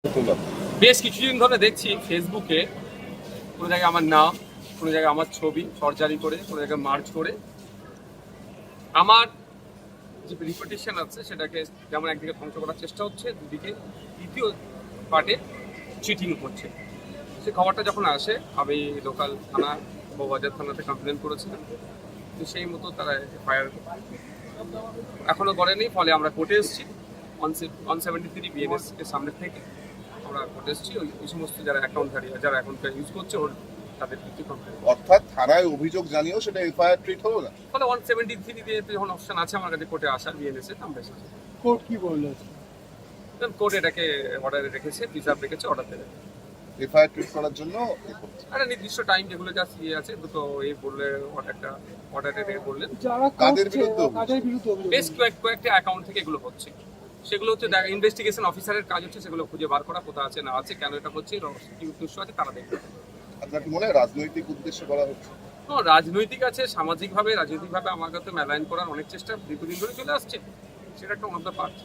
বেশ কিছুদিন ধরে দেখছি ফেসবুকে কোনো জায়গায় আমার নাম, কোনো জায়গায় আমার ছবি ফরজারি করে, কোনো জায়গায় মার্চ করে আমার যে রিপুটেশন আছে সেটাকে যেমন একদিকে ধ্বংস করার চেষ্টা হচ্ছে, দুদিকে দ্বিতীয় পার্টে চিটিং হচ্ছে। সে খবরটা যখন আসে আমি লোকাল থানা বউবাজার থানাতে কমপ্লেন করেছিলাম, তো সেই মতো তারা ফায়ার এখনো করেনি। ফলে আমরা কোর্টে এসেছি 173 বিএনএস এর সামনে থেকে আমরা কোর্টে এসেছি। ওই সমস্ত যারা অ্যাকাউন্টধারী যারা অ্যাকাউন্ট ইউজ করছে ওর তাদের বিরুদ্ধে কমপ্লেন। অর্থাৎ থানায় অভিযোগ জানিয়েও সেটা এফআইআর ট্রিট হলো না। ফলে 173 দিয়ে যখন অপশন আছে আমার কাছে কোর্টে আসার বিএনএস এর আমরা এসেছি। কোর্ট কি বললো? কোর্ট এটাকে অর্ডারে রেখেছে, রিজার্ভ রেখেছে, অর্ডার দেবে এফআইআর ট্রিট করার জন্য একটা নির্দিষ্ট টাইম যেগুলো যা ইয়ে আছে দুটো এই বললে অর্ডারটা অর্ডারে রেখে বললেন। যারা কাদের করছে, বিরুদ্ধে কাদের বিরুদ্ধে অভিযোগ? বেশ কয়েকটা অ্যাকাউন্ট থেকে এগুলো হচ্ছে। সেগুলো হচ্ছে ইনভেস্টিগেশন অফিসারের কাজ হচ্ছে সেগুলো খুঁজে বার করা, কোথা আছে না আছে, কেন এটা হচ্ছে, কি উদ্দেশ্য আছে তারা দেখবে। আপনার কি মনে হয় রাজনৈতিক উদ্দেশ্যে করা হচ্ছে? রাজনৈতিক আছে, রাজনৈতিকভাবে আমাকে তো মেলাইন করার অনেক চেষ্টা দীর্ঘদিন ধরে চলে আসছে, সেটা একটা অন্য পার্ট।